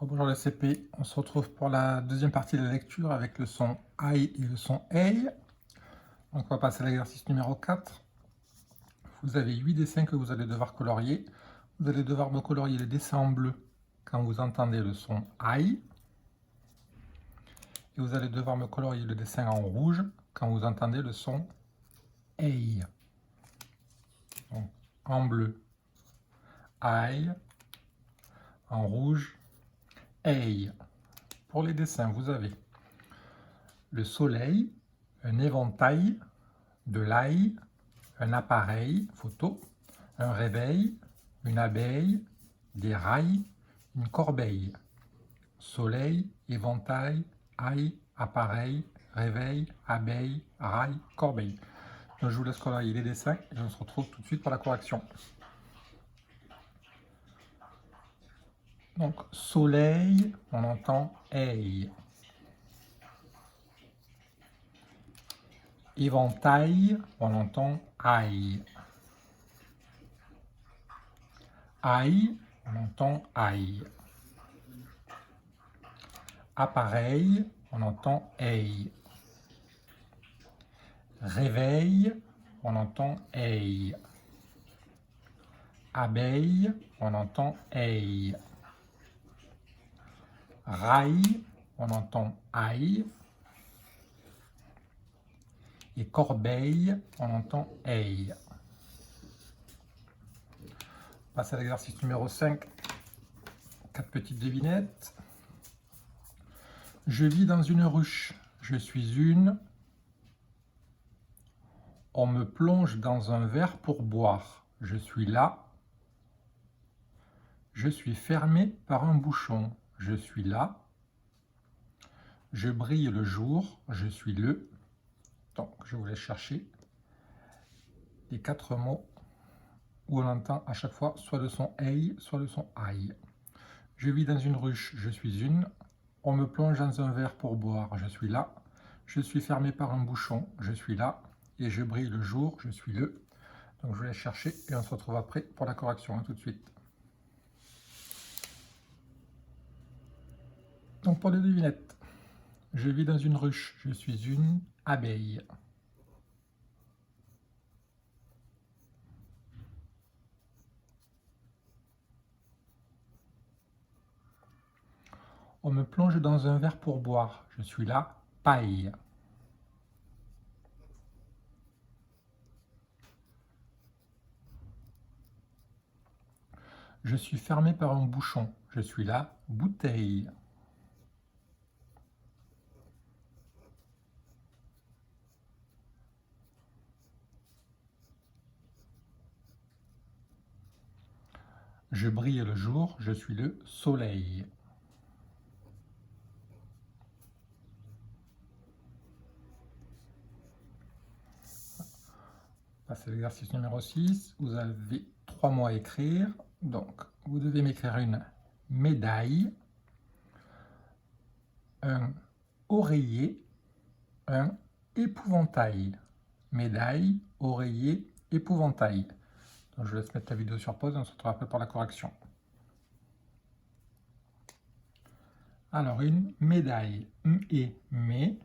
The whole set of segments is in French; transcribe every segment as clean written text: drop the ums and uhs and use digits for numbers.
Bonjour les CP, on se retrouve pour la deuxième partie de la lecture avec le son I et le son EI. Donc on va passer à l'exercice numéro 4. Vous avez 8 dessins que vous allez devoir colorier. Vous allez devoir me colorier les dessins en bleu quand vous entendez le son I. Et vous allez devoir me colorier le dessin en rouge quand vous entendez le son EI. Donc en bleu I, en rouge EI. Pour les dessins, vous avez le soleil, un éventail, de l'ail, un appareil photo, un réveil, une abeille, des rails, une corbeille. Soleil, éventail, ail, appareil, réveil, abeille, rail, corbeille. Donc, je vous laisse colorier les dessins et on se retrouve tout de suite pour la correction. Donc, soleil, on entend ei. Éventail, on entend ail. Ail, on entend ail. Appareil, on entend ei. Réveil, on entend ei. Abeille, on entend ei. Rail, on entend ail. Et corbeille, on entend ei. On passe à l'exercice numéro 5. 4 petites devinettes. Je vis dans une ruche. Je suis une. On me plonge dans un verre pour boire. Je suis là. Je suis fermé par un bouchon. Je suis là. Je brille le jour. Je suis le. Donc, je vous laisse chercher les 4 mots où on entend à chaque fois soit le son ei, soit le son aïe. Je vis dans une ruche, je suis une. On me plonge dans un verre pour boire, je suis là. Je suis fermé par un bouchon, je suis là. Et je brille le jour, je suis le. Donc, je vous laisse chercher et on se retrouve après pour la correction. Tout de suite. Donc, pour les devinettes. Je vis dans une ruche, je suis une abeille. On me plonge dans un verre pour boire, je suis la paille. Je suis fermé par un bouchon, je suis la bouteille. Je brille le jour, je suis le soleil. C'est l'exercice numéro 6. Vous avez 3 mots à écrire. Donc, vous devez m'écrire une médaille, un oreiller, un épouvantail. Médaille, oreiller, épouvantail. Donc, je laisse mettre la vidéo sur pause et on se retrouve après pour la correction. Alors, une médaille, et mais.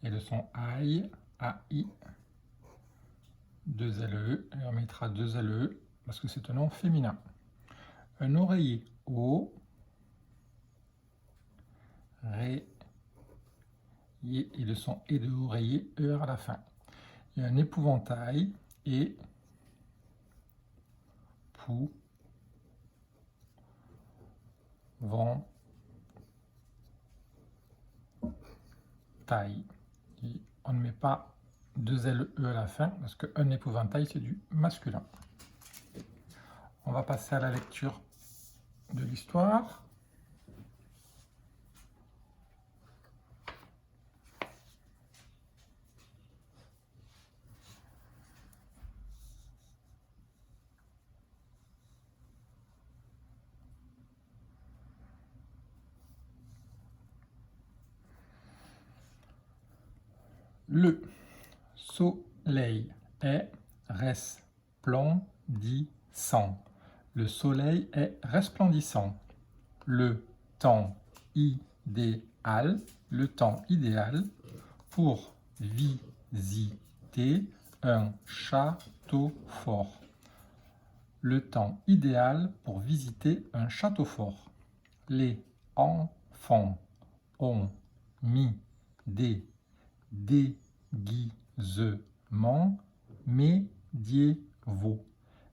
Et le son aïe, AI, 2 LE, et on mettra 2 LE parce que c'est un nom féminin. Un oreiller, O, Ré, et le son et de oreiller, à la fin. Et un épouvantail, et, pou, vent, taille. Et on ne met pas 2 LE à la fin parce qu'un épouvantail c'est du masculin. On va passer à la lecture de l'histoire. Le soleil est resplendissant. Le soleil est resplendissant. Le temps idéal, pour visiter un château fort. Le temps idéal pour visiter un château fort. Les enfants ont mis des déguisements médiévaux.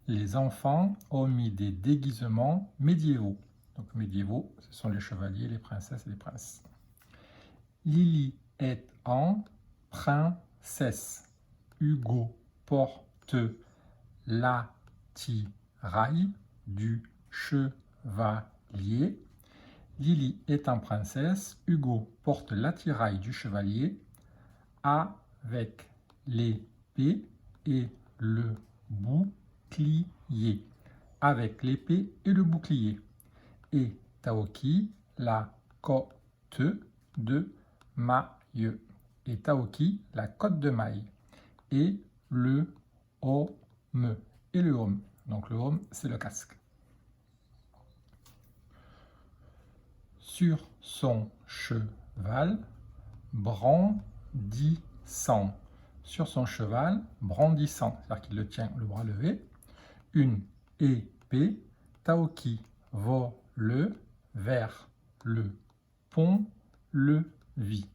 Les enfants ont mis des déguisements médiévaux. Donc médiévaux, ce sont les chevaliers, les princesses et les princes. Lily est en princesse. Hugo porte l'attirail du chevalier. Lily est en princesse. Hugo porte l'attirail du chevalier avec l'épée et le bouclier. Avec l'épée et le bouclier. Et Taoki, la côte de maille. Et Taoki, la côte de maille. Et le home. Et le home. Donc le home, c'est le casque. Sur son cheval, brandissant. Sur son cheval, brandissant, c'est-à-dire qu'il le tient le bras levé, une épée, Taoki vole vers le pont-levis.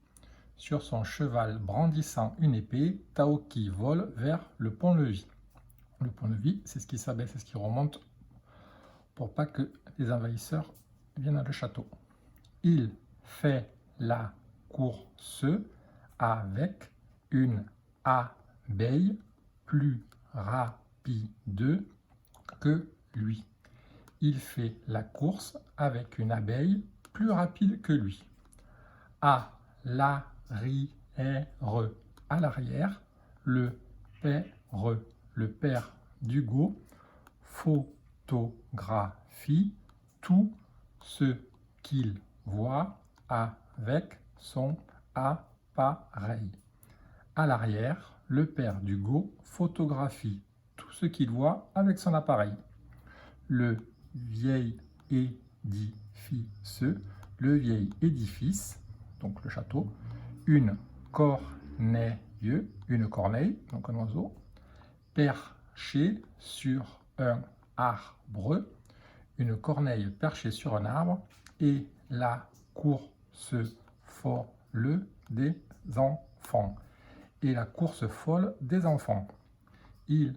Sur son cheval brandissant une épée, Taoki vole vers le pont-levis. Le pont-levis, c'est ce qui s'abaisse et ce qui remonte pour pas que les envahisseurs viennent à le château. Il fait la course avec une abeille plus rapide que lui. Il fait la course avec une abeille plus rapide que lui. À l'arrière, le père d'Hugo photographie tout ce qu'il voit avec son appareil. À l'arrière, le père d'Hugo photographie tout ce qu'il voit avec son appareil. Le vieil édifice, donc le château, une corneille, donc un oiseau, perché sur un arbre, une corneille perchée sur un arbre, et la course folle des enfants. Et la course folle des enfants. Il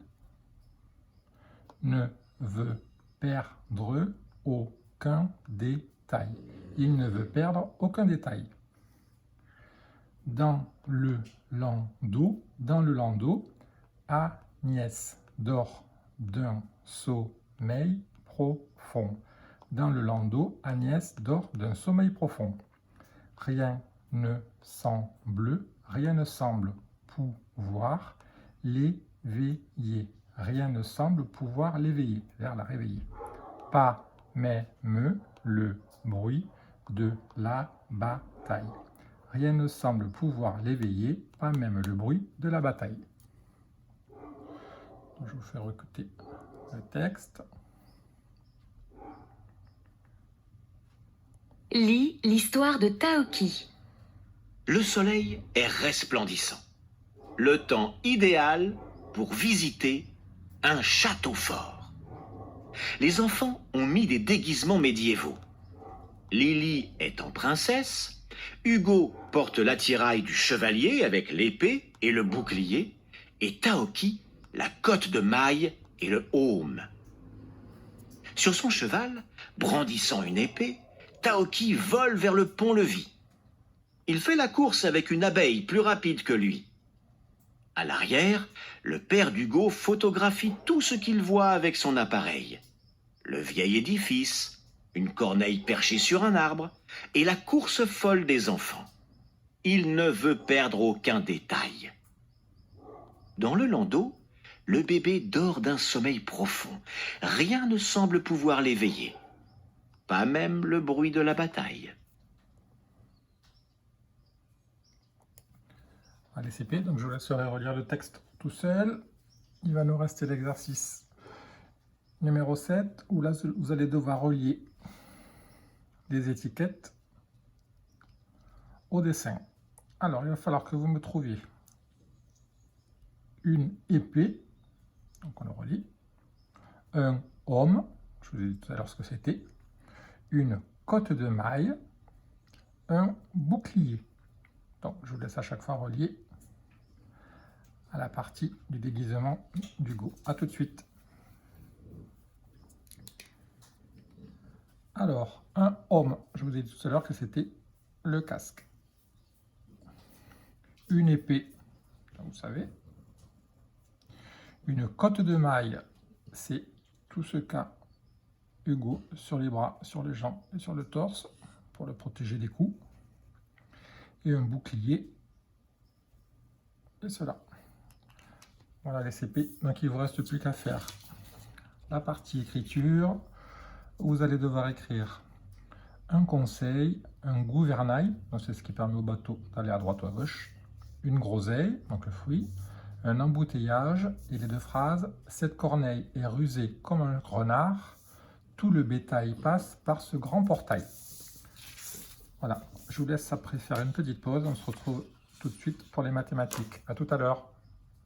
ne veut perdre aucun détail. Il ne veut perdre aucun détail. Dans le landau, Agnès dort d'un sommeil profond. Dans le landau, Agnès dort d'un sommeil profond. Rien ne semble pouvoir l'éveiller. Rien ne semble pouvoir l'éveiller, vers la réveiller. Pas même le bruit de la bataille. Rien ne semble pouvoir l'éveiller, pas même le bruit de la bataille. Je vous fais écouter le texte. Lis l'histoire de Taoki. Le soleil est resplendissant. Le temps idéal pour visiter un château fort. Les enfants ont mis des déguisements médiévaux. Lily est en princesse. Hugo porte l'attirail du chevalier avec l'épée et le bouclier. Et Taoki, la cotte de maille et le aume. Sur son cheval, brandissant une épée, Taoki vole vers le pont-levis. Il fait la course avec une abeille plus rapide que lui. À l'arrière, le père d'Hugo photographie tout ce qu'il voit avec son appareil. Le vieil édifice, une corneille perchée sur un arbre et la course folle des enfants. Il ne veut perdre aucun détail. Dans le landau, le bébé dort d'un sommeil profond. Rien ne semble pouvoir l'éveiller. Pas même le bruit de la bataille. Allez, CP, donc je vous laisserai relire le texte tout seul. Il va nous rester l'exercice Numéro 7, où là, vous allez devoir relier des étiquettes au dessin. Alors, il va falloir que vous me trouviez une épée, donc on le relie, un homme, je vous ai dit tout à l'heure ce que c'était, une cotte de maille, un bouclier. Donc, je vous laisse à chaque fois relier à la partie du déguisement d'Hugo. A tout de suite. Alors, un homme, je vous ai dit tout à l'heure que c'était le casque. Une épée, vous savez. Une cotte de maille, c'est tout ce qu'a Hugo sur les bras, sur les jambes et sur le torse pour le protéger des coups. Et un bouclier, et cela. Voilà les CP, donc il ne vous reste plus qu'à faire la partie écriture. Vous allez devoir écrire un conseil, un gouvernail, c'est ce qui permet au bateau d'aller à droite ou à gauche, une groseille, donc le fruit, un embouteillage et les deux phrases. Cette corneille est rusée comme un renard, tout le bétail passe par ce grand portail. Voilà, je vous laisse après faire une petite pause, on se retrouve tout de suite pour les mathématiques. À tout à l'heure.